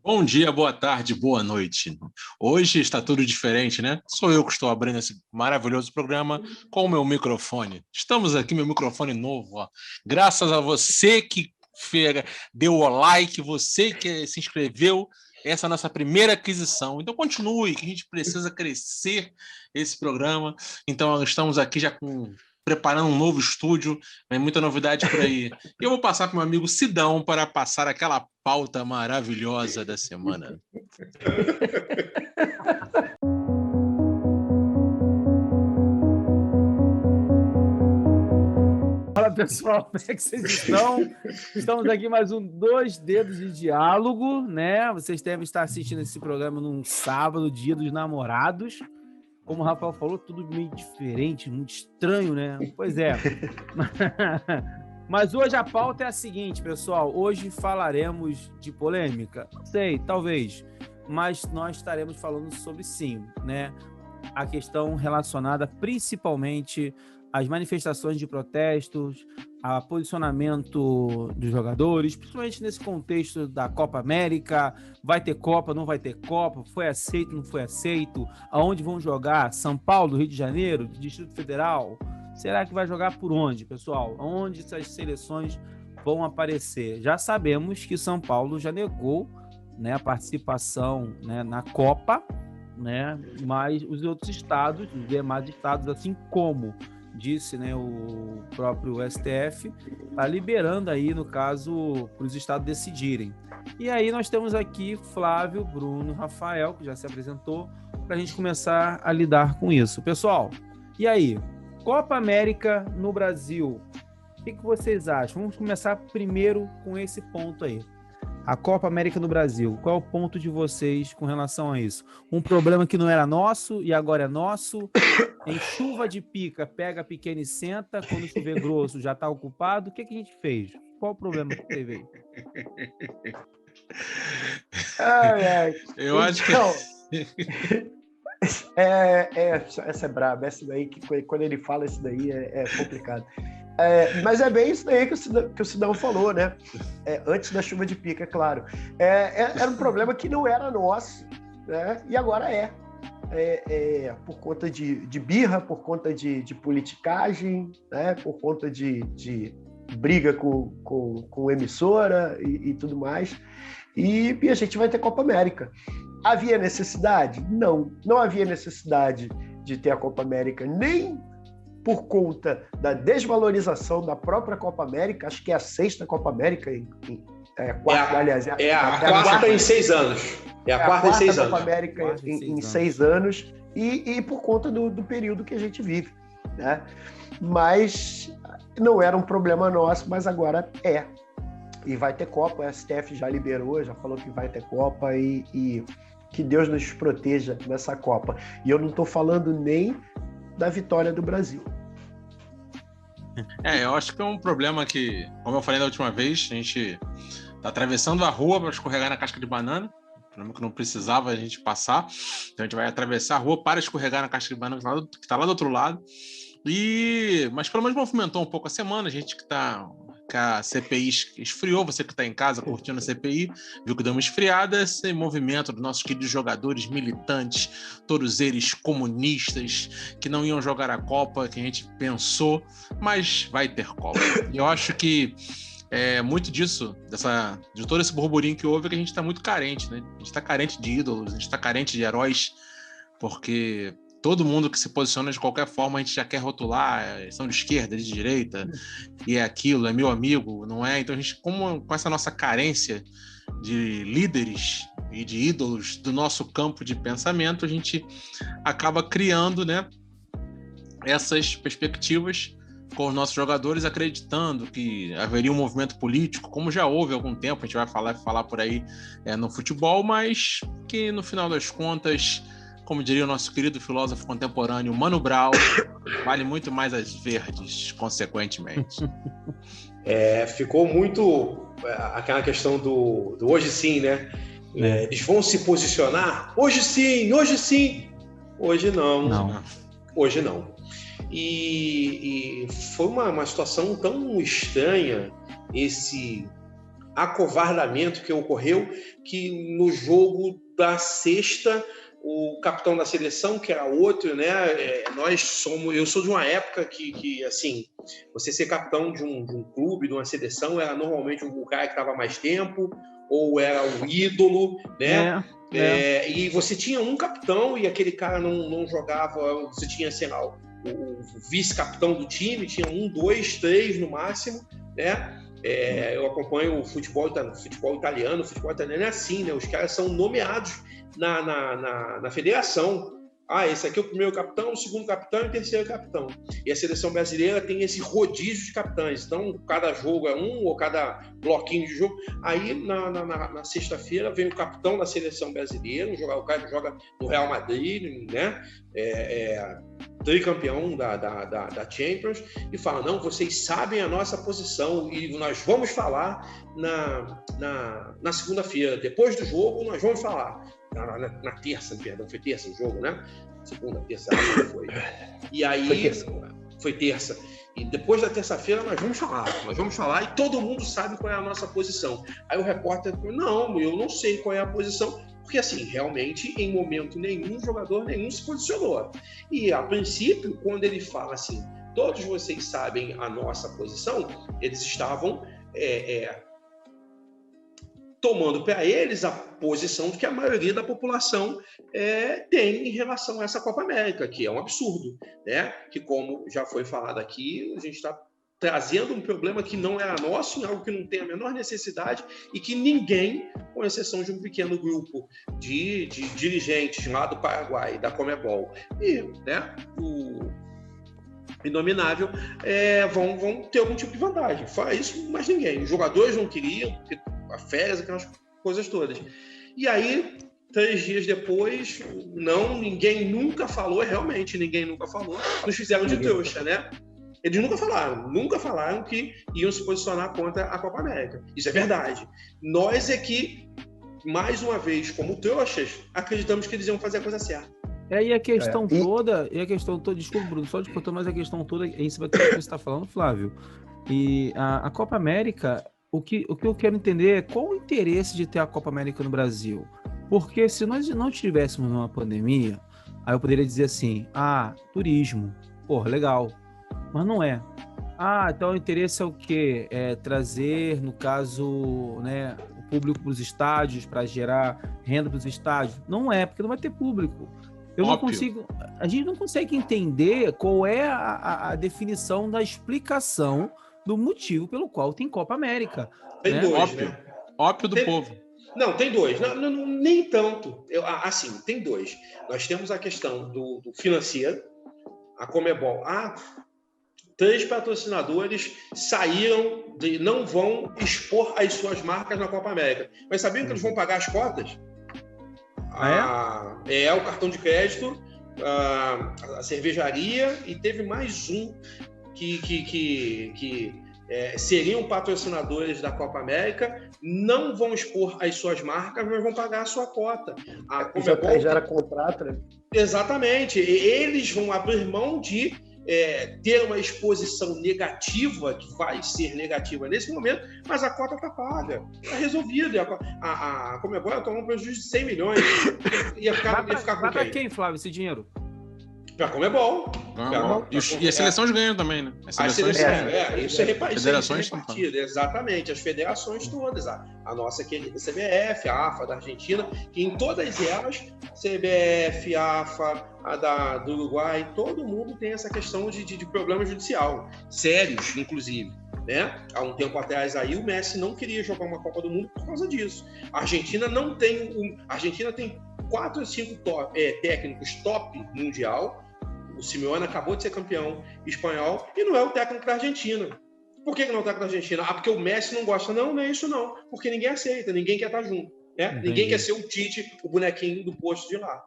Bom dia, boa tarde, boa noite. Hoje está tudo diferente, né? Sou eu que estou abrindo esse maravilhoso programa com o meu microfone. Estamos aqui, meu microfone novo, ó. Graças a você que deu o like, você que se inscreveu. Essa é a nossa primeira aquisição. Então continue, que a gente precisa crescer esse programa. Então estamos aqui já preparando um novo estúdio, tem muita novidade por aí. E eu vou passar para o meu amigo Sidão para passar aquela pauta maravilhosa da semana. Fala, pessoal, como é que vocês estão? Estamos aqui mais um Dois Dedos de Diálogo, né? Vocês devem estar assistindo esse programa num sábado, Dia dos Namorados. Como o Rafael falou, tudo meio diferente, muito estranho, né? Pois é. Mas hoje a pauta é a seguinte, pessoal. Hoje falaremos de polêmica. Sei, talvez. Mas nós estaremos falando sobre sim, né? A questão relacionada principalmente às manifestações de protestos, a posicionamento dos jogadores, principalmente nesse contexto da Copa América. Vai ter Copa, não vai ter Copa? Foi aceito, não foi aceito? Aonde vão jogar? São Paulo, Rio de Janeiro, Distrito Federal? Será que vai jogar por onde, pessoal? Onde essas seleções vão aparecer? Já sabemos que São Paulo já negou, né, a participação, né, na Copa, né, mas os outros estados, os demais estados, assim como disse, né, o próprio STF, está liberando aí, no caso, para os estados decidirem. E aí nós temos aqui Flávio, Bruno, Rafael, que já se apresentou, para a gente começar a lidar com isso. Pessoal, e aí? Copa América no Brasil, o que vocês acham? Vamos começar primeiro com esse ponto aí. A Copa América no Brasil, qual é o ponto de vocês com relação a isso? Um problema que não era nosso e agora é nosso. Em chuva de pica, pega pequeno e senta. Quando chover grosso, já está ocupado. O que a gente fez? Qual o problema que teve aí? Eu acho que... Essa é braba, essa daí, que quando ele fala isso daí é complicado. Mas é bem isso daí que o Sidão falou, né? Antes da chuva de pica, é claro. Era um problema que não era nosso, né? E agora é. Por conta de birra, por conta de politicagem, né? Por conta de briga com emissora e tudo mais. E a gente vai ter Copa América. Havia necessidade? Não havia necessidade de ter a Copa América, nem por conta da desvalorização da própria Copa América. Acho que é a sexta Copa América, a quarta em 6 anos. É a quarta em 6 anos. Copa América em 6 anos e por conta do período que a gente vive, né? Mas não era um problema nosso, mas agora é. E vai ter Copa, o STF já liberou, já falou que vai ter Copa e que Deus nos proteja nessa Copa. E eu não estou falando nem da vitória do Brasil. Eu acho que é um problema que, como eu falei da última vez, a gente está atravessando a rua para escorregar na casca de banana, problema que não precisava a gente passar, então a gente vai atravessar a rua para escorregar na casca de banana que está lá do outro lado. Mas pelo menos movimentou um pouco a semana, a gente que a CPI esfriou, você que está em casa curtindo a CPI, viu que deu uma esfriada, esse movimento dos nossos queridos jogadores militantes, todos eles comunistas, que não iam jogar a Copa, que a gente pensou, mas vai ter Copa. E eu acho que muito disso, de todo esse burburinho que houve, é que a gente está muito carente, né? A gente está carente de ídolos, a gente está carente de heróis, porque todo mundo que se posiciona de qualquer forma, a gente já quer rotular, são de esquerda, de direita, e é aquilo, é meu amigo, não é? Então a gente, com essa nossa carência de líderes e de ídolos do nosso campo de pensamento, a gente acaba criando, né, essas perspectivas com os nossos jogadores, acreditando que haveria um movimento político, como já houve há algum tempo, a gente vai falar por aí no futebol, mas que no final das contas, como diria o nosso querido filósofo contemporâneo Mano Brown, vale muito mais as verdes, consequentemente. Ficou muito aquela questão do hoje sim, né? Eles vão se posicionar? Hoje sim, hoje sim. Hoje não. Hoje não. E foi uma situação tão estranha esse acovardamento que ocorreu, que no jogo da sexta, o capitão da seleção, que era outro, né? Eu sou de uma época que assim, você ser capitão de um clube, de uma seleção, era normalmente o cara que estava mais tempo, ou era o ídolo, né? E você tinha um capitão e aquele cara não jogava, você tinha, sei lá, o vice-capitão do time, tinha 1, 2, 3 no máximo, né? Eu acompanho o futebol italiano. O futebol italiano é assim, né? Os caras são nomeados na federação. Esse aqui é o primeiro capitão, o segundo capitão e o terceiro capitão. E a seleção brasileira tem esse rodízio de capitães. Então, cada jogo é um, ou cada bloquinho de jogo. Aí, na sexta-feira, vem o capitão da seleção brasileira, o cara que joga no Real Madrid, né? Tricampeão da Champions, e fala, não, vocês sabem a nossa posição e nós vamos falar na segunda-feira. Depois do jogo, nós vamos falar. Na terça, perdão, foi terça o jogo, né? Segunda, terça, foi. E aí, foi terça. E depois da terça-feira nós vamos falar e todo mundo sabe qual é a nossa posição. Aí o repórter falou, não, eu não sei qual é a posição, porque assim, realmente, em momento nenhum, jogador nenhum se posicionou. E a princípio, quando ele fala assim, todos vocês sabem a nossa posição, eles estavam tomando para eles a posição que a maioria da população tem em relação a essa Copa América, que é um absurdo, né? Que, como já foi falado aqui, a gente está trazendo um problema que não era nosso, algo que não tem a menor necessidade e que ninguém, com exceção de um pequeno grupo de dirigentes lá do Paraguai, da Conmebol, e, né, o inominável, vão ter algum tipo de vantagem. Fora isso, mais ninguém. Os jogadores não queriam, porque a férias, aquelas coisas todas. E aí, 3 dias depois, ninguém nunca falou, realmente ninguém nunca falou, nos fizeram de trouxa, né? Eles nunca falaram que iam se posicionar contra a Copa América. Isso é verdade. Nós é que, mais uma vez, como trouxas, acreditamos que eles iam fazer a coisa certa. E a questão toda, desculpa, Bruno, só discutindo, mas a questão toda em cima do que você está falando, Flávio. E a Copa América, o que eu quero entender é qual o interesse de ter a Copa América no Brasil. Porque se nós não estivéssemos numa pandemia, aí eu poderia dizer assim, turismo, legal. Mas não é. Então o interesse é o quê? É trazer, no caso, né, o público para os estádios, para gerar renda para os estádios. Não é, porque não vai ter público. A gente não consegue entender qual é a definição da explicação do motivo pelo qual tem Copa América. Tem né? dois, né? Ópio do povo. Não, tem dois. Não, nem tanto. Tem dois. Nós temos a questão do financeiro. A Conmebol. 3 patrocinadores saíram não vão expor as suas marcas na Copa América. Mas sabiam que eles vão pagar as cotas? O cartão de crédito, a cervejaria, e teve mais um que seriam patrocinadores da Copa América, não vão expor as suas marcas, mas vão pagar a sua cota. Já era contrato, né? Exatamente. Eles vão abrir mão de ter uma exposição negativa, que vai ser negativa nesse momento, mas a cota está paga, está resolvida. A Conmebol ia tomar um prejuízo de 100 milhões. Ia ficar com para quem, Flávio, esse dinheiro? Para a Conmebol. E as seleções ganham também, né? Isso é repartido. Exatamente, as federações todas. A nossa querida CBF, a AFA da Argentina, que em todas elas, CBF, AFA, do Uruguai, todo mundo tem essa questão de problema judicial, sérios, inclusive. Né? Há um tempo atrás aí o Messi não queria jogar uma Copa do Mundo por causa disso. A Argentina não tem... A Argentina tem 4 ou 5 técnicos top mundial. O Simeone acabou de ser campeão espanhol e não é o técnico da Argentina. Por que não é o técnico da Argentina? Porque o Messi não gosta. Não é isso não. Porque ninguém aceita, ninguém quer estar junto. Né? Ninguém quer ser o Tite, o bonequinho do posto de lá.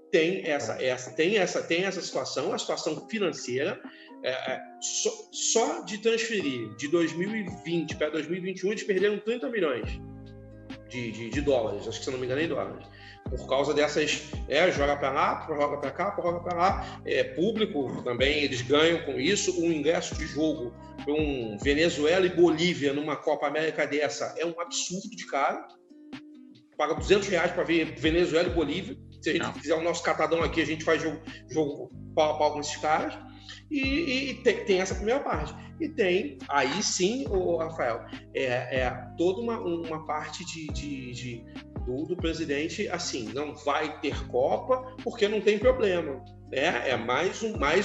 Tem essa situação, a situação financeira. Só de transferir de 2020 para 2021 eles perderam 30 milhões de dólares, acho que se não me engano é em dólares. Por causa dessas, joga para lá, joga para cá, joga para lá, público também, eles ganham com isso. Um ingresso de jogo para um Venezuela e Bolívia numa Copa América dessa é um absurdo de caro. Paga R$200 para ver Venezuela e Bolívia. Se a gente fizer o nosso catadão aqui, a gente faz jogo pau a pau com esses caras. E tem essa primeira parte. E tem, aí sim, Rafael, toda uma parte do presidente, assim, não vai ter Copa porque não tem problema. É mais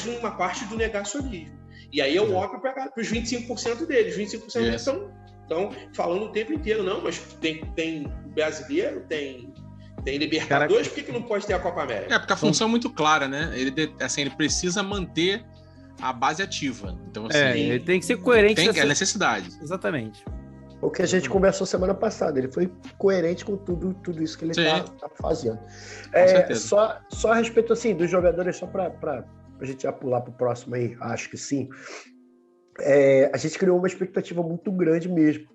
uma parte do negacionismo. E aí eu óbvio para os 25% deles. 25% deles estão falando o tempo inteiro. Não, mas tem brasileiro, tem Libertadores, por que não pode ter a Copa América? Porque a função é muito clara, né? Ele precisa manter a base ativa. Então, assim, ele tem que ser coerente. É necessidade. Exatamente. O que a gente conversou semana passada, ele foi coerente com tudo isso que ele está fazendo. Só a respeito assim, dos jogadores, só para a gente já pular para o próximo aí, acho que sim. A gente criou uma expectativa muito grande mesmo.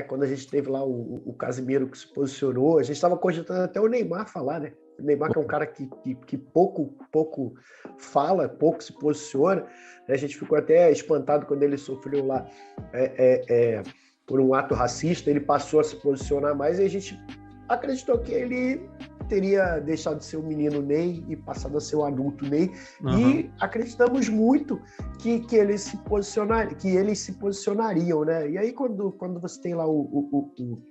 Quando a gente teve lá o Casemiro que se posicionou, a gente estava cogitando até o Neymar falar, né? O Neymar que é um cara que pouco fala, pouco se posiciona. A gente ficou até espantado quando ele sofreu lá por um ato racista, ele passou a se posicionar mais e a gente acreditou que ele teria deixado de ser o menino Ney e passado a ser o adulto Ney. E acreditamos muito que eles se posicionariam, né? E aí quando você tem lá o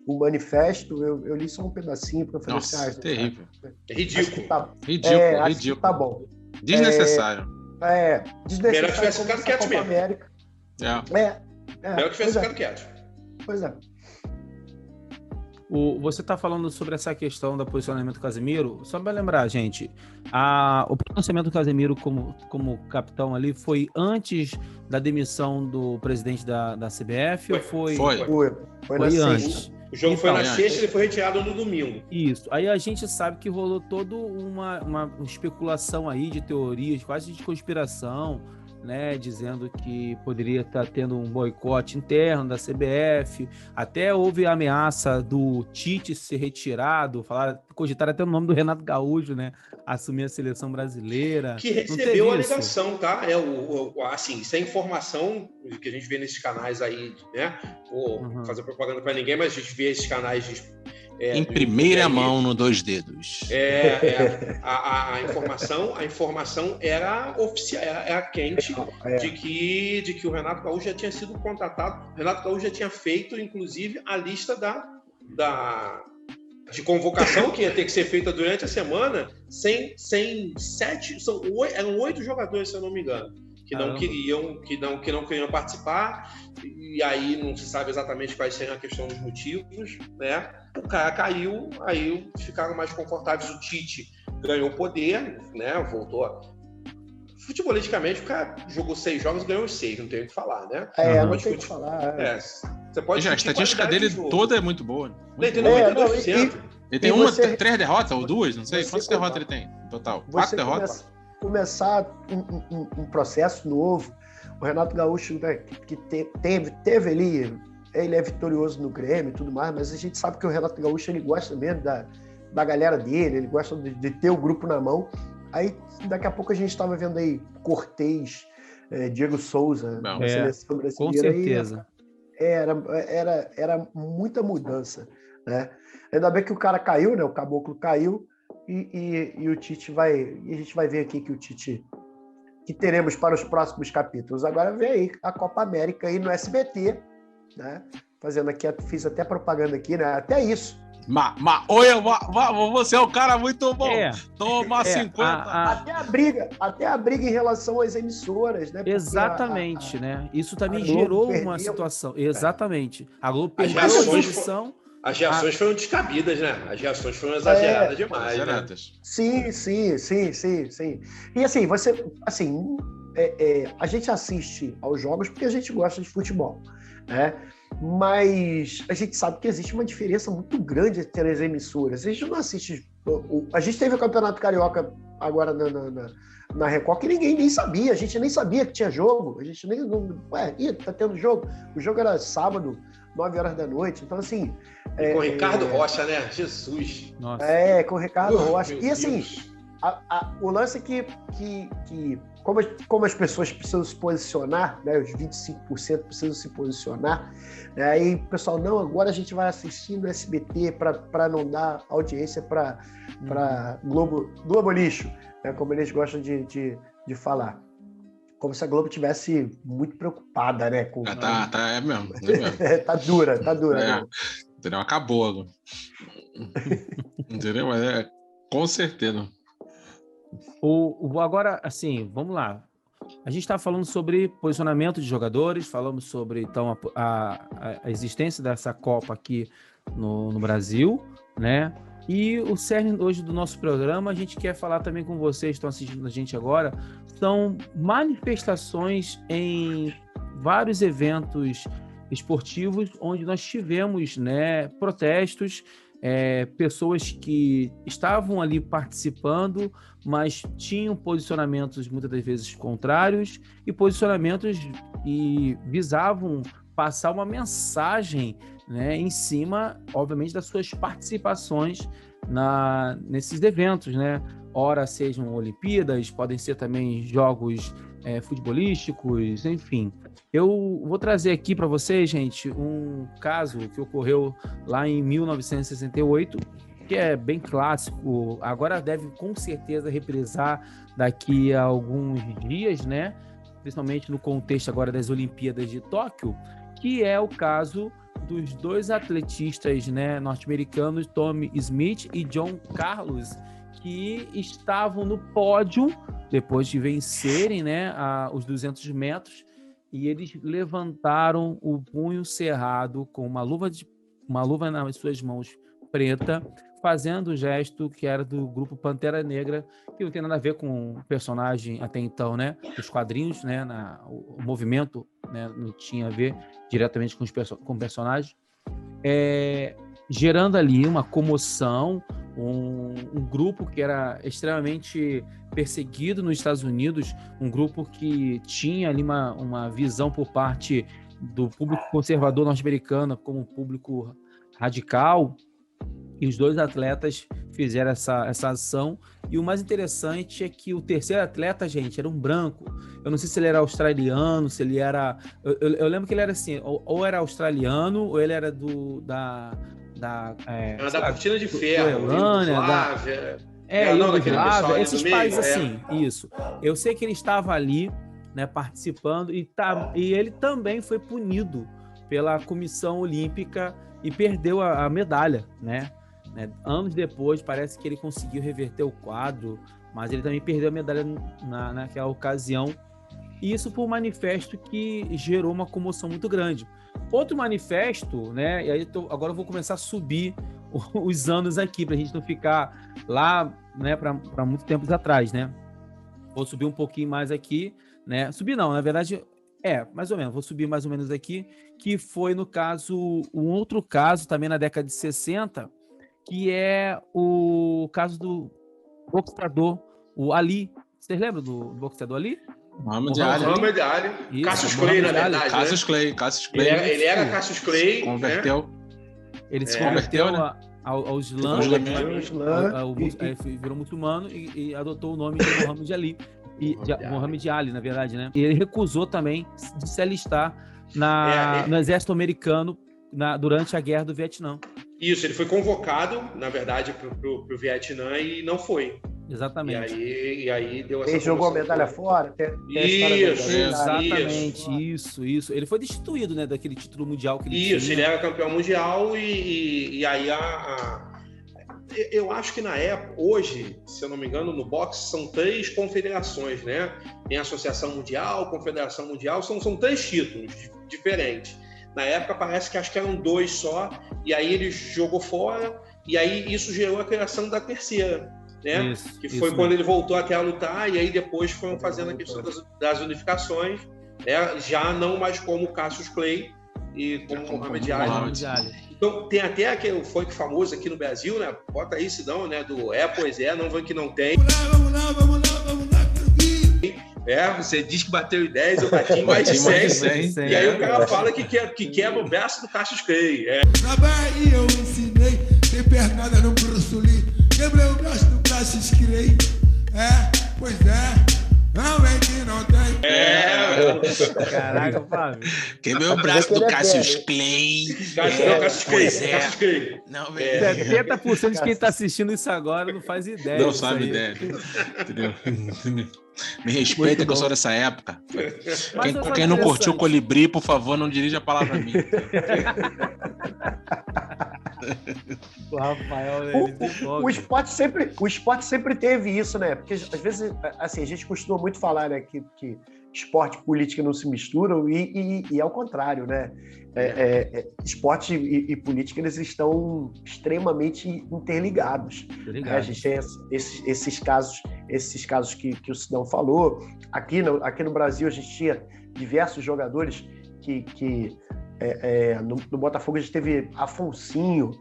manifesto, eu li só um pedacinho para fazer Nossa, terrível. É ridículo. Ridículo. Tá bom. Desnecessário. Desnecessário. Melhor que tivesse ficado quieto mesmo. América. Melhor que tivesse ficado quieto. Pois é. Você está falando sobre essa questão do posicionamento do Casemiro. Só para lembrar, gente, o pronunciamento do Casemiro como capitão ali foi antes da demissão do presidente da CBF ou foi? Foi antes. O jogo foi na sexta e ele foi retirado no domingo. Isso. Aí a gente sabe que rolou toda uma especulação aí de teorias, quase de conspiração, né, dizendo que poderia estar tendo um boicote interno da CBF, até houve a ameaça do Tite ser retirado, cogitaram até o nome do Renato Gaúcho, né, assumir a seleção brasileira. Que recebeu a ligação, tá? Assim, isso é informação que a gente vê nesses canais aí, né, vou fazer propaganda para ninguém, mas a gente vê esses canais em primeira mão, no Dois Dedos. A informação era oficial, era quente, de que o Renato Gaúcho já tinha sido contratado. O Renato Gaúcho já tinha feito, inclusive, a lista de convocação que ia ter que ser feita durante a semana, eram 8 jogadores, se eu não me engano, que não queriam participar, e aí não se sabe exatamente quais seriam a questão dos motivos, né? O cara caiu, aí ficaram mais confortáveis. O Tite ganhou poder, né? Voltou. Futebolisticamente, o cara jogou 6 jogos e ganhou os 6, não tem o que falar, né? Não tem o que falar. Você pode a estatística dele toda é muito boa. Ele tem 92%. Ele tem 3 derrotas ou 2, não sei. Quantas derrotas ele tem no total? 4 derrotas? Começar um processo novo. O Renato Gaúcho, né, que teve ali, ele é vitorioso no Grêmio e tudo mais, mas a gente sabe que o Renato Gaúcho, ele gosta mesmo da galera dele, ele gosta de ter o grupo na mão. Aí, daqui a pouco a gente estava vendo aí Cortez, Diego Souza, na seleção brasileira. Com certeza. Era muita mudança, né? Ainda bem que o cara caiu, né? O Caboclo caiu e o Tite e a gente vai ver aqui que o Tite que teremos para os próximos capítulos. Agora vem aí a Copa América aí no SBT, né? Fazendo aqui, fiz até propaganda aqui, né? Até isso. Você é um cara muito bom. Toma 50. Até a briga em relação às emissoras, né? Porque exatamente, né? Isso também gerou uma situação. Exatamente. A Globo perdeu a posição. As reações foram descabidas, né? As reações foram exageradas demais. Exageradas. Né? Sim. E assim, a gente assiste aos jogos porque a gente gosta de futebol, né? Mas a gente sabe que existe uma diferença muito grande entre as emissoras. A gente não assiste... A gente teve o Campeonato Carioca agora na Record, que ninguém nem sabia. A gente nem sabia que tinha jogo. A gente nem... tá tendo jogo. O jogo era sábado, 9 horas da noite. Então, assim... com o Ricardo Rocha, né? Jesus! Nossa. Com o Ricardo Rocha. E, assim, o lance é que como as pessoas precisam se posicionar, né, os 25% precisam se posicionar, né, aí o pessoal, não, agora a gente vai assistir no SBT para não dar audiência para Globo Lixo, né, como eles gostam de falar. Como se a Globo tivesse muito preocupada, né? É mesmo. Tá dura. Entendeu? Acabou agora. Entendeu? Mas com certeza. Agora, assim, vamos lá. A gente está falando sobre posicionamento de jogadores, falamos sobre, então, a existência dessa Copa aqui no Brasil, né? E o cerne hoje do nosso programa, a gente quer falar também com vocês que estão assistindo a gente agora, são manifestações em vários eventos esportivos onde nós tivemos, né, protestos, pessoas que estavam ali participando, mas tinham posicionamentos muitas das vezes contrários e posicionamentos que visavam passar uma mensagem, né, em cima, obviamente, das suas participações nesses eventos, né? Ora sejam Olimpíadas, podem ser também jogos futebolísticos, enfim. Eu vou trazer aqui para vocês, gente, um caso que ocorreu lá em 1968, que é bem clássico, agora deve com certeza reprisar daqui a alguns dias, né? Principalmente no contexto agora das Olimpíadas de Tóquio, que é o caso dos dois atletistas, né, norte-americanos, Tommy Smith e John Carlos, que estavam no pódio depois de vencerem, né, os 200 metros, e eles levantaram o punho cerrado com uma luva nas suas mãos preta, fazendo o gesto que era do grupo Pantera Negra, que não tem nada a ver com o personagem até então, né? Os quadrinhos, né? O movimento, né? Não tinha a ver diretamente com o personagem. Gerando ali uma comoção, um grupo que era extremamente perseguido nos Estados Unidos, um grupo que tinha ali uma visão por parte do público conservador norte-americano como um público radical, e os dois atletas fizeram essa ação. E o mais interessante é que o terceiro atleta, gente, era um branco. Eu não sei se ele era australiano, se ele era... Eu lembro que ele era assim, ou era australiano, ou ele era da cortina de ferro, Iugoslávia, esses países assim, isso. Eu sei que ele estava ali, né, participando, e ele também foi punido pela Comissão Olímpica e perdeu a medalha, né? Anos depois, parece que ele conseguiu reverter o quadro, mas ele também perdeu a medalha naquela ocasião. E isso por um manifesto que gerou uma comoção muito grande. Outro manifesto, né? E aí agora eu vou começar a subir os anos aqui, para a gente não ficar lá, né, para muito tempos atrás, né? Vou subir um pouquinho mais aqui, né? Subir não, na verdade, mais ou menos, vou subir mais ou menos aqui, que foi, no caso, um outro caso também na década de 60, que é o caso do boxeador, o Ali. Vocês lembram do boxeador Ali? Muhammad Ali. Cassius Clay, na verdade. Cassius Clay. Ele era Cassius Clay. Converteu. Né? Ele se converteu, né, ao Islã, virou muçulmano e adotou o nome de Muhammad Ali. Muhammad Ali, na verdade, né? E ele recusou também de se alistar no exército americano durante a guerra do Vietnã. Isso, ele foi convocado, na verdade, para o Vietnã e não foi. Exatamente. E aí deu essa... Ele jogou a medalha fora? Isso. Ele foi destituído, né, daquele título mundial que ele tinha. Isso, ele era campeão mundial e aí eu acho que na época, hoje, se eu não me engano, no boxe são 3 confederações, né? Tem a Associação Mundial, Confederação Mundial, são 3 títulos diferentes. Na época parece que acho que eram 2 só, e aí ele jogou fora, e aí isso gerou a criação da terceira, né? Que foi quando ele voltou até a lutar, e aí depois foram fazendo a questão das unificações, né? Já não mais como Cassius Clay e como Muhammad Ali. Então tem até aquele funk famoso aqui no Brasil, né? Bota aí, Sidão, né? Do pois é, não vem que não tem. Vamos lá. Você diz que bateu em 10, eu bati em mais de 100. E aí o cara fala que quebra o braço do Cassius Clay. Na Bahia eu ensinei, tem pernada no Bruce Lee, quebrei o braço do Cassius Clay. Pois é. Não é que não tem. Caraca, Fábio. Quebrei o braço do Cassius Clay. Cassius Clay. Não, 70% de quem tá assistindo isso agora não faz ideia. Não sabe ideia. Entendeu? Me respeita que eu sou dessa época. Quem não curtiu o Colibri, por favor, não dirija a palavra a mim. O Rafael, o esporte sempre teve isso, né? Porque às vezes, assim, a gente costuma muito falar, né, que esporte e política não se misturam e é o contrário, né? Esporte e política, eles estão extremamente interligados. A gente tem esses casos que o Sidão falou. Aqui no Brasil, a gente tinha diversos jogadores que no Botafogo a gente teve Afonsinho,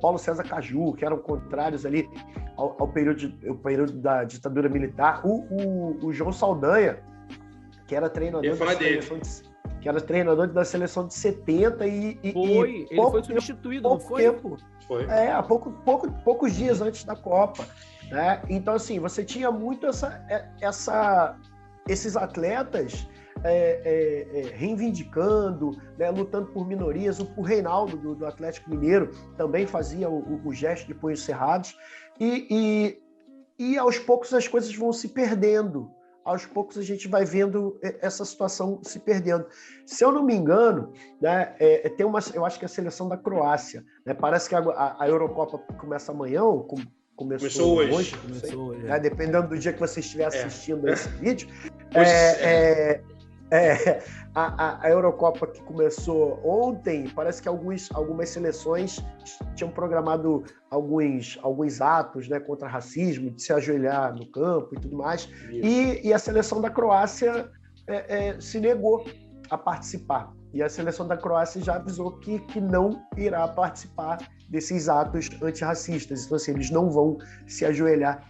Paulo César Caju, que eram contrários ali ao período da ditadura militar. O João Saldanha, que era treinador da seleção de 70 ele foi substituído, não foi? Foi. Há poucos dias antes da Copa, né? Então, assim, você tinha muito esses atletas reivindicando, né, lutando por minorias. O Reinaldo do Atlético Mineiro também fazia o gesto de punhos cerrados e aos poucos as coisas vão se perdendo. Aos poucos a gente vai vendo essa situação se perdendo. Se eu não me engano, né, eu acho que é a seleção da Croácia, né, parece que a Eurocopa começa amanhã, ou começou hoje. Né, dependendo do dia que você estiver assistindo esse vídeo. A Eurocopa que começou ontem, parece que algumas seleções tinham programado alguns atos, né, contra racismo, de se ajoelhar no campo e tudo mais. E a seleção da Croácia se negou a participar. E a seleção da Croácia já avisou que não irá participar desses atos antirracistas. Então, assim, eles não vão se ajoelhar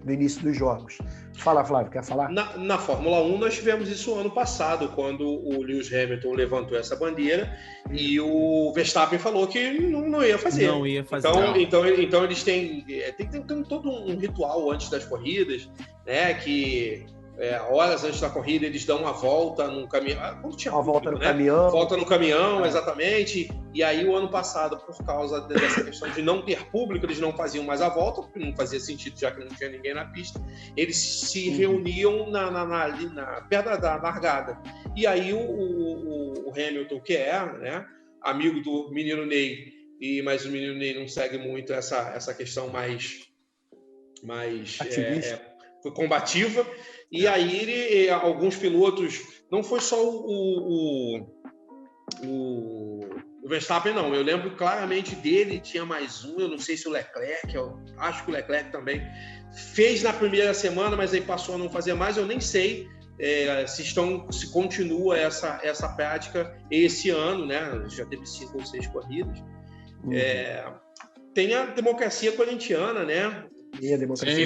no início dos jogos. Fala, Flávio, quer falar? Na Fórmula 1 nós tivemos isso ano passado, quando o Lewis Hamilton levantou essa bandeira e o Verstappen falou que não ia fazer. Não ia fazer. Então eles têm todo um ritual antes das corridas, né, que horas antes da corrida eles dão uma volta no caminhão. Quando tinha volta no caminhão. Volta no caminhão, exatamente. E aí o ano passado, por causa dessa questão de não ter público, eles não faziam mais a volta, porque não fazia sentido, já que não tinha ninguém na pista. Eles se reuniam ali perto da largada. E aí o Hamilton, que né, amigo do menino Ney, mas o menino Ney não segue muito essa questão mais combativa. E aí alguns pilotos, não foi só o Verstappen, não. Eu lembro claramente dele, tinha mais um, eu não sei se o Leclerc, eu acho que o Leclerc também fez na primeira semana, mas aí passou a não fazer mais, eu nem sei se continua essa prática esse ano, né? Já teve 5 ou 6 corridas. Tem a democracia corintiana, né?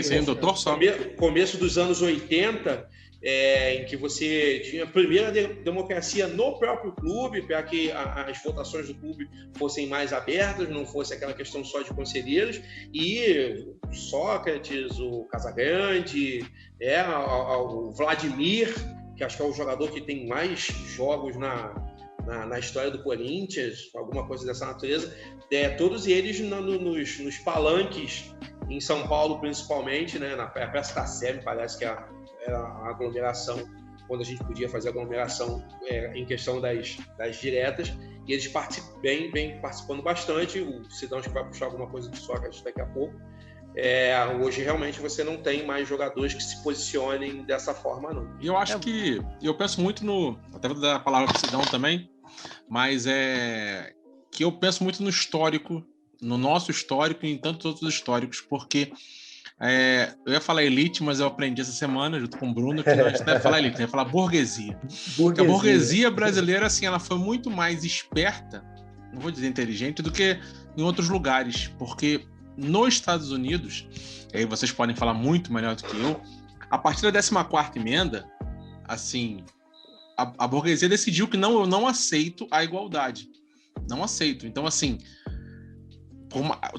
Sim, doutor só. Começo dos anos 80, em que você tinha a primeira democracia no próprio clube, para que as votações do clube fossem mais abertas, não fosse aquela questão só de conselheiros, e Sócrates, o Casagrande, o Vladimir, que acho que é o jogador que tem mais jogos na história do Corinthians, alguma coisa dessa natureza, todos eles nos palanques em São Paulo, principalmente, né, na Praça da Sé, me parece que era a aglomeração, quando a gente podia fazer aglomeração em questão das diretas, e eles vêm participando bastante. O Sidão acho que vai puxar alguma coisa de Sócrates daqui a pouco. Hoje, realmente, você não tem mais jogadores que se posicionem dessa forma, não. E eu acho que... Eu penso muito até vou dar a palavra para o Sidão também, mas que eu penso muito no histórico, no nosso histórico e em tantos outros históricos, porque eu ia falar elite, mas eu aprendi essa semana, junto com o Bruno, que nós não ia falar elite, ia falar burguesia. Porque a burguesia brasileira, assim, ela foi muito mais esperta, não vou dizer inteligente, do que em outros lugares, porque nos Estados Unidos, aí vocês podem falar muito melhor do que eu, a partir da 14ª emenda, assim, a burguesia decidiu que eu não aceito a igualdade. Não aceito. Então, assim,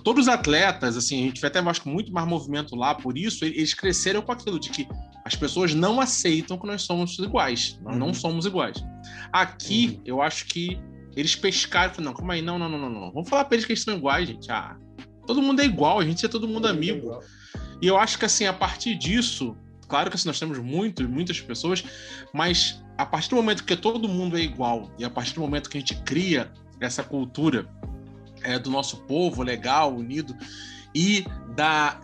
todos os atletas, assim, a gente vai até, acho que muito mais movimento lá, por isso, eles cresceram com aquilo de que as pessoas não aceitam que nós somos iguais. Nós não somos iguais. Aqui, eu acho que eles pescaram, não, calma aí, não. Vamos falar pra eles que eles são iguais, gente. Todo mundo é igual, a gente é todo mundo amigo. E eu acho que, assim, a partir disso, claro que assim, nós temos muitas pessoas, mas a partir do momento que todo mundo é igual e a partir do momento que a gente cria essa cultura do nosso povo legal, unido, e da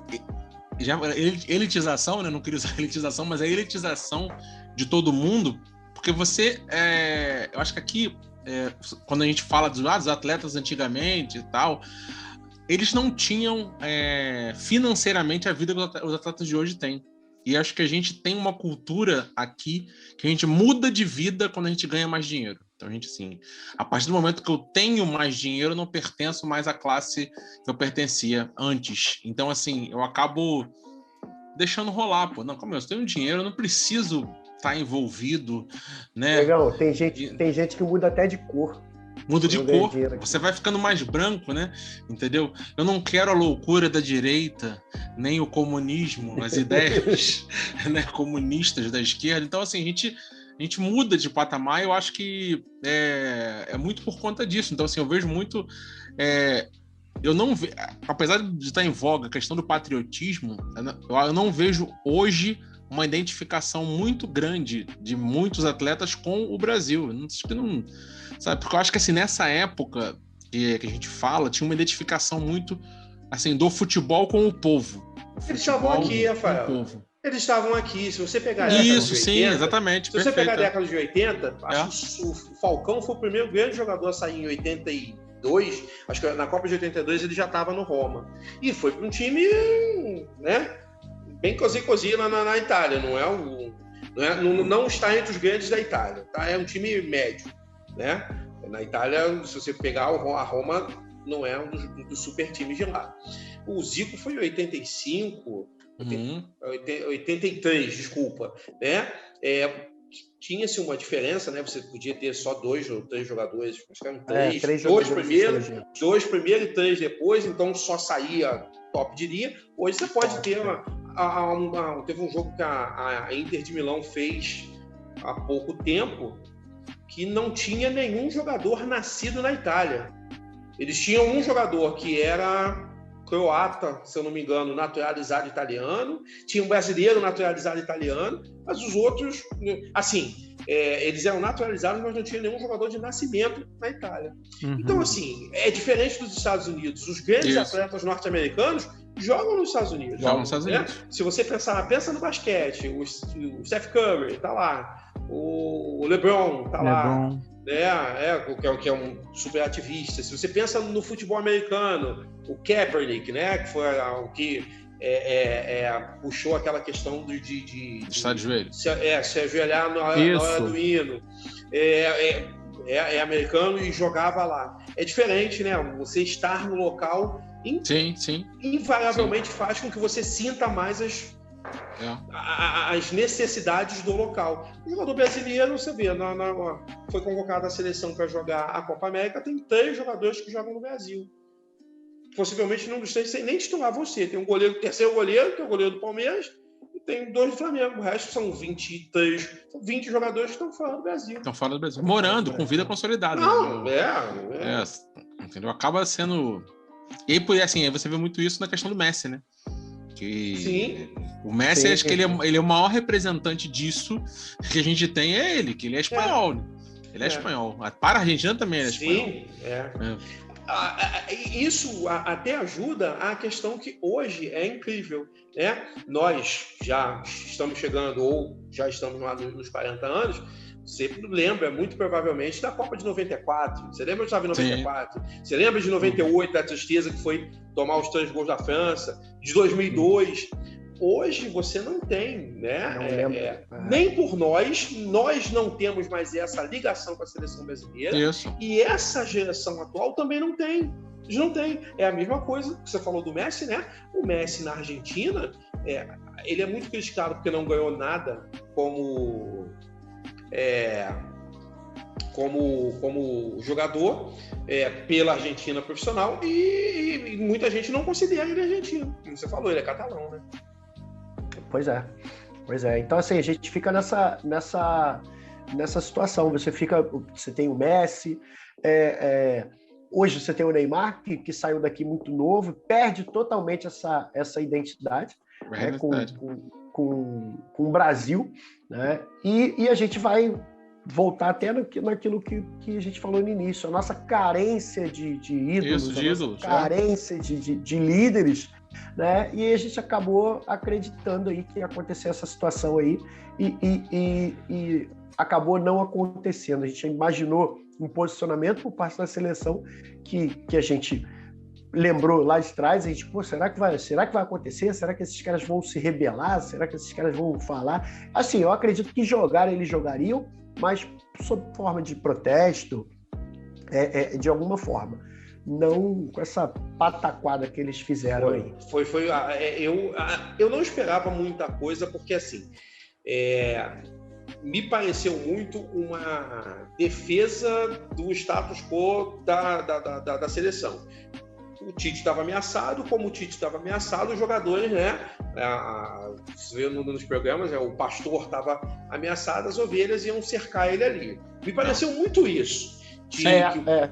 elitização, né? Não queria usar elitização, mas a elitização de todo mundo, porque eu acho que aqui, quando a gente fala dos atletas antigamente e tal, eles não tinham financeiramente a vida que os atletas de hoje têm. E acho que a gente tem uma cultura aqui que a gente muda de vida quando a gente ganha mais dinheiro. Então, a gente, assim, a partir do momento que eu tenho mais dinheiro, eu não pertenço mais à classe que eu pertencia antes. Então, assim, eu acabo deixando rolar, pô. Não, como eu tenho dinheiro, eu não preciso estar envolvido, né? Legal, tem gente que muda até de cor. Muda de cor, você vai ficando mais branco, né? Entendeu? Eu não quero a loucura da direita, nem o comunismo, as ideias né, comunistas da esquerda. Então, assim, a gente muda de patamar e eu acho que é muito por conta disso. Então, assim, eu vejo muito... eu não vejo... Apesar de estar em voga a questão do patriotismo, eu não vejo hoje uma identificação muito grande de muitos atletas com o Brasil. Acho que não... Sabe? Porque eu acho que assim, nessa época que a gente fala, tinha uma identificação muito assim, do futebol com o povo. Eles estavam aqui, Rafael. Eles estavam aqui. Se você pegar a década de 80... sim, exatamente. Se você pegar a década de 80, acho que o Falcão foi o primeiro grande jogador a sair em 82. Acho que na Copa de 82 ele já estava no Roma. E foi para um time, né, bem cozinho lá na Itália. Não está entre os grandes da Itália. Tá? É um time médio. Né? Na Itália, se você pegar a Roma, não é um dos super times de lá. O Zico foi em 85, 83, desculpa. Né? Tinha-se uma diferença, né? Você podia ter só 2 ou 3 jogadores, acho que eram 3, 2 primeiro e 3 depois, então só saía top de linha. Hoje você pode ter teve um jogo que a Inter de Milão fez há pouco tempo, que não tinha nenhum jogador nascido na Itália. Eles tinham um jogador que era croata, se eu não me engano, naturalizado italiano, tinha um brasileiro naturalizado italiano, mas os outros, assim, eles eram naturalizados, mas não tinha nenhum jogador de nascimento na Itália. Então, assim, é diferente dos Estados Unidos. Os grandes atletas norte-americanos jogam nos Estados Unidos. Se você pensa no basquete, o Steph Curry tá lá, o LeBron tá lá, né? Que é um super ativista. Se você pensa no futebol americano, o Kaepernick, né? Que foi o que puxou aquela questão de estar de joelho. Se ajoelhar na hora do hino. É americano e jogava lá. É diferente, né? Você estar no local invariavelmente faz com que você sinta mais as necessidades do local. O jogador brasileiro, você vê, foi convocado à seleção para jogar a Copa América, tem 3 jogadores que jogam no Brasil. Possivelmente não dos 3 nem titular você. Tem um goleiro, terceiro goleiro, que é o goleiro do Palmeiras, e tem 2 do Flamengo. O resto são 20 jogadores que estão fora do Brasil. Estão fora do Brasil. Morando, com vida consolidada. Entendeu? Acaba sendo... E aí, assim, aí você vê muito isso na questão do Messi, né? O Messi, acho que ele é o maior representante disso que a gente tem, que ele é espanhol. Né? Ele é espanhol. Para a Argentina também ele é espanhol. Isso até ajuda a questão que hoje é incrível, né? Nós já estamos chegando, ou já estamos nos 40 anos, você lembra muito provavelmente da Copa de 94. Você lembra de 94? Você lembra de 98, da tristeza que foi tomar os 3 gols da França? De 2002. Hoje você não tem, né? Nem por nós não temos mais essa ligação com a seleção brasileira. Isso. E essa geração atual também não tem. Eles não têm. É a mesma coisa que você falou do Messi, né? O Messi na Argentina, ele é muito criticado porque não ganhou nada como jogador pela Argentina profissional e muita gente não considera ele argentino. Como você falou, ele é catalão, né? Pois é. Então, assim, a gente fica nessa situação. Você tem o Messi, hoje você tem o Neymar, que saiu daqui muito novo, perde totalmente essa identidade, né, com o Brasil, né? E a gente vai voltar até naquilo que a gente falou no início, a nossa carência de ídolos, carência de líderes, né? E a gente acabou acreditando aí que ia acontecer essa situação aí e acabou não acontecendo. A gente imaginou um posicionamento por parte da seleção que a gente lembrou lá de trás. A gente, será que vai acontecer? Será que esses caras vão se rebelar? Será que esses caras vão falar? Assim, eu acredito que eles jogariam, mas sob forma de protesto, de alguma forma. Não com essa pataquada que eles fizeram aí. Eu não esperava muita coisa, porque assim, me pareceu muito uma defesa do status quo da seleção. O Tite estava ameaçado, como o Tite estava ameaçado, os jogadores, né? Você vê nos programas, o pastor estava ameaçado, as ovelhas iam cercar ele ali. Me pareceu muito isso.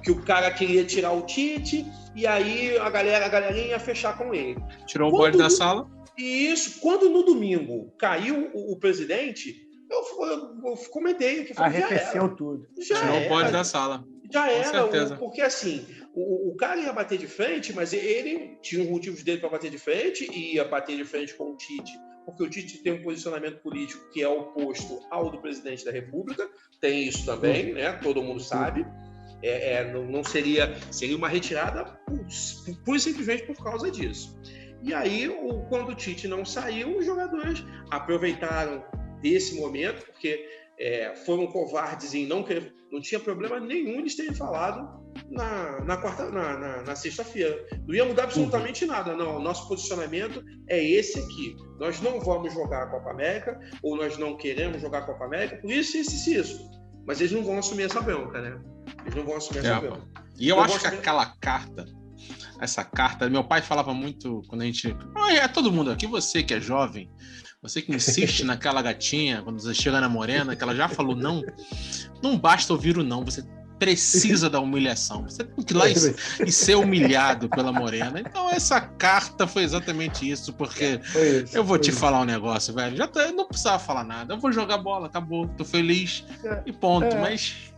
Que o cara queria tirar o Tite e aí a galerinha ia fechar com ele. Tirou o bode da sala? Isso. Quando no domingo caiu o presidente, eu comentei que arrefeceu tudo. Tirou o bode da sala. Já era, certeza. Porque assim, o cara ia bater de frente, mas ele tinha os motivos dele para bater de frente e ia bater de frente com o Tite, porque o Tite tem um posicionamento político que é oposto ao do presidente da República, tem isso também, né? Todo mundo sabe. Não seria uma retirada pura e simplesmente por causa disso. E aí, quando o Tite não saiu, os jogadores aproveitaram desse momento, porque foram covardes em não tinha problema nenhum eles terem falado na sexta-feira. Não ia mudar absolutamente nada. Não, nosso posicionamento é esse aqui. Nós não vamos jogar a Copa América, ou nós não queremos jogar a Copa América, por isso. Mas eles não vão assumir essa bronca, né? Eles não vão assumir essa bronca. E eu acho que essa carta, meu pai falava muito quando a gente... todo mundo aqui, você que é jovem, você que insiste naquela gatinha, quando você chega na morena, que ela já falou não basta ouvir o não, você precisa da humilhação. Você tem que ir lá e ser humilhado pela morena. Então essa carta foi exatamente isso, porque eu vou te falar um negócio, velho. Eu não precisava falar nada. Eu vou jogar bola, acabou, tô feliz e ponto. Mas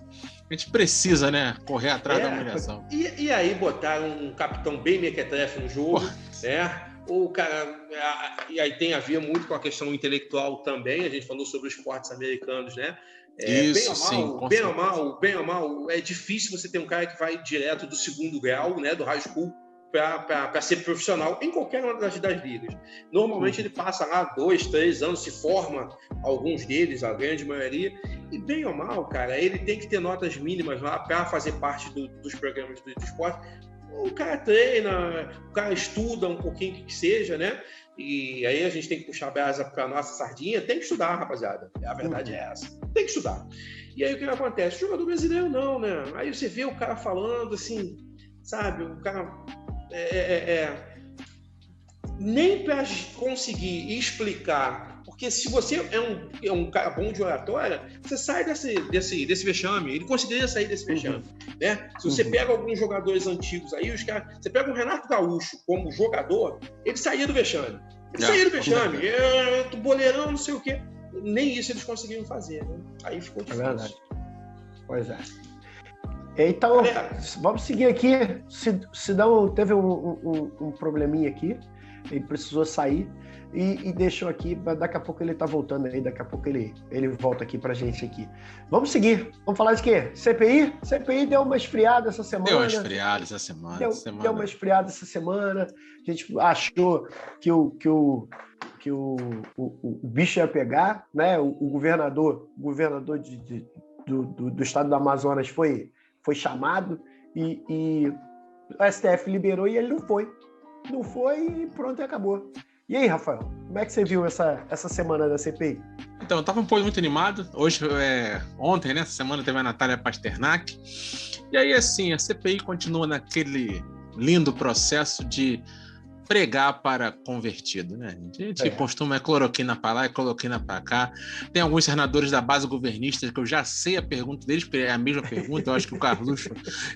a gente precisa, né, correr atrás da humilhação. E aí botaram um capitão bem mequetrefe no jogo, né? O cara, e aí tem a ver muito com a questão intelectual também. A gente falou sobre os esportes americanos, né? Bem ou mal, é difícil você ter um cara que vai direto do segundo grau, né, do high school, para ser profissional em qualquer uma das ligas. Normalmente ele passa lá 2, 3 anos, se forma, alguns deles, a grande maioria, e bem ou mal, cara, ele tem que ter notas mínimas lá para fazer parte dos programas do esporte. O cara treina, o cara estuda um pouquinho que seja, né? E aí a gente tem que puxar a brasa para nossa sardinha. Tem que estudar, rapaziada. A verdade é essa. Tem que estudar. E aí o que acontece? O jogador brasileiro não, né? Aí você vê o cara falando assim, sabe? O cara... Nem para conseguir explicar... Porque se você é um cara bom de oratória, você sai desse vexame. Ele conseguiria sair desse vexame, né? Se você pega alguns jogadores antigos aí, você pega o Renato Gaúcho como jogador, ele saía do vexame. Do boleirão, não sei o quê. Nem isso eles conseguiram fazer, né? Aí ficou difícil. É verdade. Pois é. Então, vamos seguir aqui. Sidão teve um probleminha aqui. Ele precisou sair e deixou aqui. Daqui a pouco ele tá voltando aí. Daqui a pouco ele volta aqui pra gente aqui. Vamos seguir. Vamos falar de quê? CPI? CPI deu uma esfriada essa semana. Deu uma esfriada essa semana. Deu uma esfriada essa semana. A gente achou que o bicho ia pegar, né? O governador do estado do Amazonas foi chamado e o STF liberou e ele não foi. Não foi e pronto, e acabou. E aí, Rafael, como é que você viu essa semana da CPI? Então, eu estava um pouco muito animado. Ontem, né? Essa semana teve a Natália Pasternak. E aí, assim, a CPI continua naquele lindo processo de pregar para convertido, né? A gente costuma cloroquina para lá e cloroquina para cá. Tem alguns senadores da base governista que eu já sei a pergunta deles, porque é a mesma pergunta. Eu acho que o Carluxo,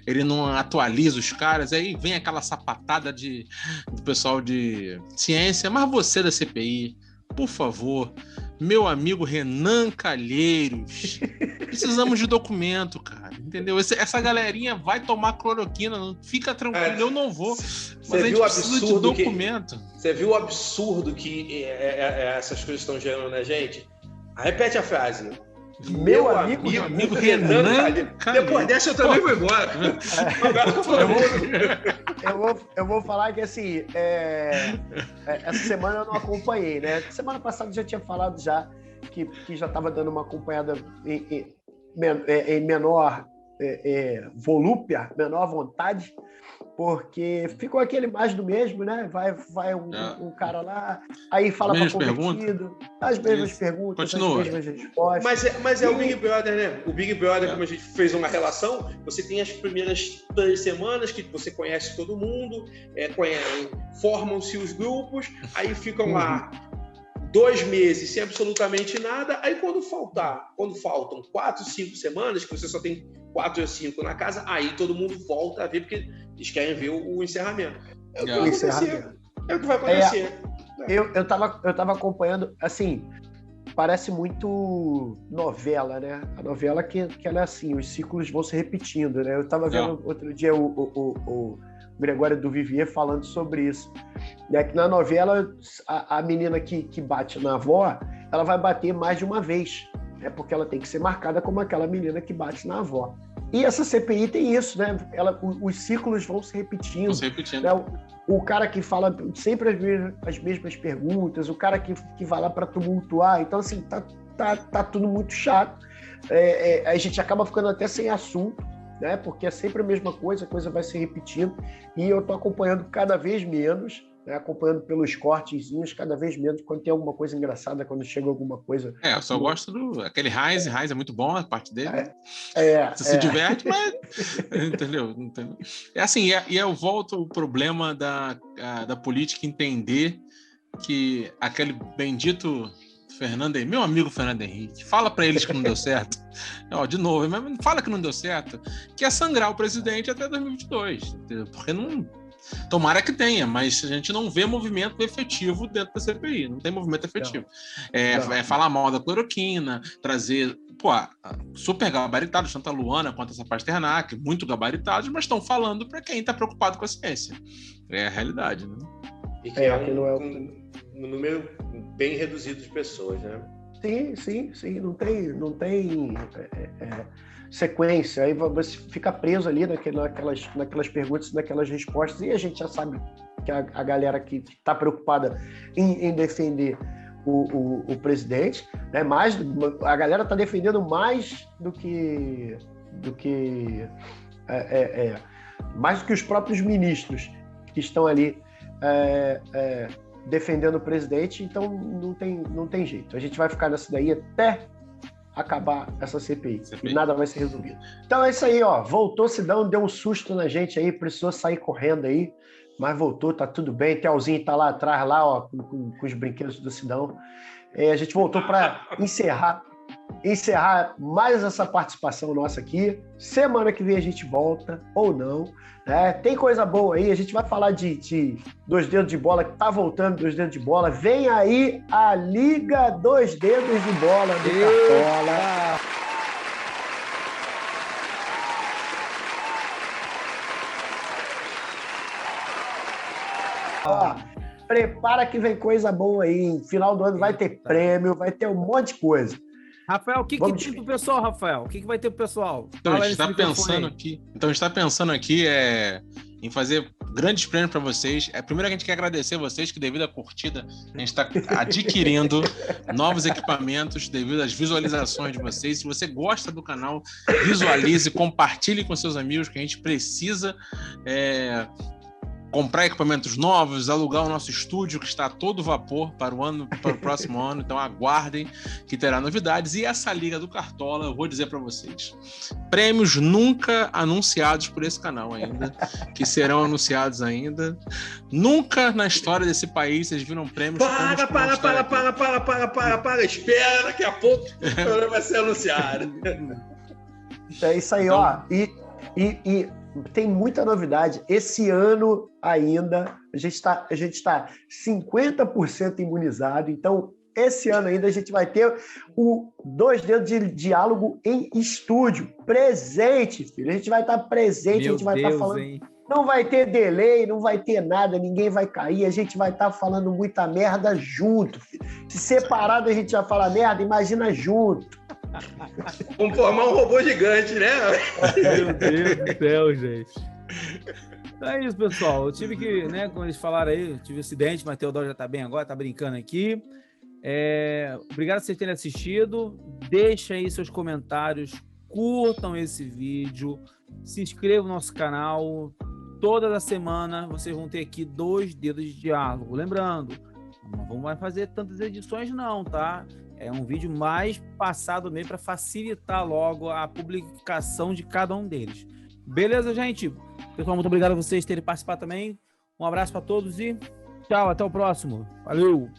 ele não atualiza os caras. Aí vem aquela sapatada do pessoal de ciência. Mas você da CPI, por favor, meu amigo Renan Calheiros, precisamos de documento, cara, entendeu? Essa galerinha vai tomar cloroquina, fica tranquilo, eu não vou. Mas a gente precisa de documento. Você viu o absurdo que essas coisas estão gerando na gente? Repete a frase. Meu amigo Renan Calheiros. Depois dessa eu também vou embora. Eu vou falar que assim, essa semana eu não acompanhei, né? Semana passada eu já tinha falado que já estava dando uma acompanhada em menor volúpia, menor vontade, porque ficou aquele mais do mesmo, né? Vai um cara lá, aí fala para convertido, as mesmas perguntas, continua. As mesmas respostas. Mas é o Big Brother, né? O Big Brother, como a gente fez uma relação, você tem as primeiras 3 semanas que você conhece todo mundo, formam-se os grupos, aí ficam lá 2 meses sem absolutamente nada, aí quando faltam 4, 5 semanas, que você só tem 4 ou 5 na casa, aí todo mundo volta a ver, porque eles querem ver o encerramento. É o que vai acontecer. Eu tava acompanhando, assim, parece muito novela, né? A novela que ela é assim, os ciclos vão se repetindo, né? Eu tava vendo outro dia o Gregório do Vivier falando sobre isso. É que na novela, a menina que bate na avó, ela vai bater mais de uma vez, né? Porque ela tem que ser marcada como aquela menina que bate na avó. E essa CPI tem isso, né? Os ciclos vão se repetindo. Né? O cara que fala sempre as mesmas perguntas, o cara que vai lá para tumultuar. Então, assim, tá tudo muito chato. A gente acaba ficando até sem assunto, né? Porque é sempre a mesma coisa, a coisa vai se repetindo. E eu tô acompanhando cada vez menos, né? Acompanhando pelos cortezinhos, cada vez menos, quando tem alguma coisa engraçada, quando chega alguma coisa... Eu só gosto aquele Reis é muito bom, a parte dele. Você se diverte, mas... Entendeu? É assim, e eu volto ao problema da política entender que aquele bendito... meu amigo Fernando Henrique, fala para eles que não deu certo. De novo, mas fala que não deu certo, que é sangrar o presidente até 2022, entendeu? Porque não... Tomara que tenha, mas a gente não vê movimento efetivo dentro da CPI, não tem movimento efetivo. Falar mal da cloroquina, trazer, super gabaritados, tanto a Luana quanto essa Pasternak, muito gabaritados, mas estão falando para quem está preocupado com a ciência. É a realidade, né? E que um número bem reduzido de pessoas, né? Sim, não tem sequência, aí você fica preso ali naquelas perguntas, naquelas respostas, e a gente já sabe que a galera que está preocupada em defender o presidente, né, a galera está defendendo mais do que mais do que os próprios ministros que estão ali defendendo o presidente, então não tem jeito. A gente vai ficar nessa daí até acabar essa CPI. E nada vai ser resolvido. Então é isso aí, voltou Sidão, deu um susto na gente aí, precisou sair correndo aí, mas voltou, tá tudo bem. Telzinho tá lá atrás, lá, com os brinquedos do Sidão. A gente voltou para encerrar mais essa participação nossa aqui. Semana que vem a gente volta, ou não. Né? Tem coisa boa aí, a gente vai falar de 2 dedos de bola, que tá voltando 2 dedos de bola. Vem aí a Liga 2 dedos de bola do Cartola. Prepara que vem coisa boa aí. Final do ano vai ter prêmio, vai ter um monte de coisa. Rafael, o que tem pro pessoal, Rafael? O que vai ter pro pessoal? Então, a gente está pensando aqui em fazer grandes prêmios para vocês. Primeiro a gente quer agradecer a vocês que, devido à curtida, a gente está adquirindo novos equipamentos devido às visualizações de vocês. Se você gosta do canal, visualize, compartilhe com seus amigos, que a gente precisa comprar equipamentos novos, alugar o nosso estúdio que está a todo vapor para o próximo ano. Então aguardem que terá novidades. E essa Liga do Cartola, eu vou dizer para vocês, prêmios nunca anunciados por esse canal ainda, que serão anunciados ainda. Nunca na história desse país vocês viram prêmios. Para, espera, daqui a pouco o programa vai ser anunciado. É isso aí, então... ó. E tem muita novidade. Esse ano ainda, a gente está 50% imunizado. Então, esse ano ainda a gente vai ter o 2 Dedos de Diálogo em estúdio. Presente, filho. A gente vai estar presente, a gente vai estar falando... Hein? Não vai ter delay, não vai ter nada, ninguém vai cair, a gente vai estar falando muita merda junto, filho. Se separado a gente já fala merda, imagina junto. Vamos formar um robô gigante, né? Meu Deus do céu, gente. Então é isso, pessoal. Eu tive que, né, como eles falaram aí, eu tive um acidente, mas o Teodoro já tá bem agora, tá brincando aqui. Obrigado por vocês terem assistido. Deixem aí seus comentários, curtam esse vídeo, se inscrevam no nosso canal. Toda a semana vocês vão ter aqui 2 Dedos de Diálogo. Lembrando, não vamos fazer tantas edições não, tá? É um vídeo mais passado mesmo para facilitar logo a publicação de cada um deles. Beleza, gente? Pessoal, muito obrigado a vocês terem participado também. Um abraço para todos e tchau, até o próximo. Valeu!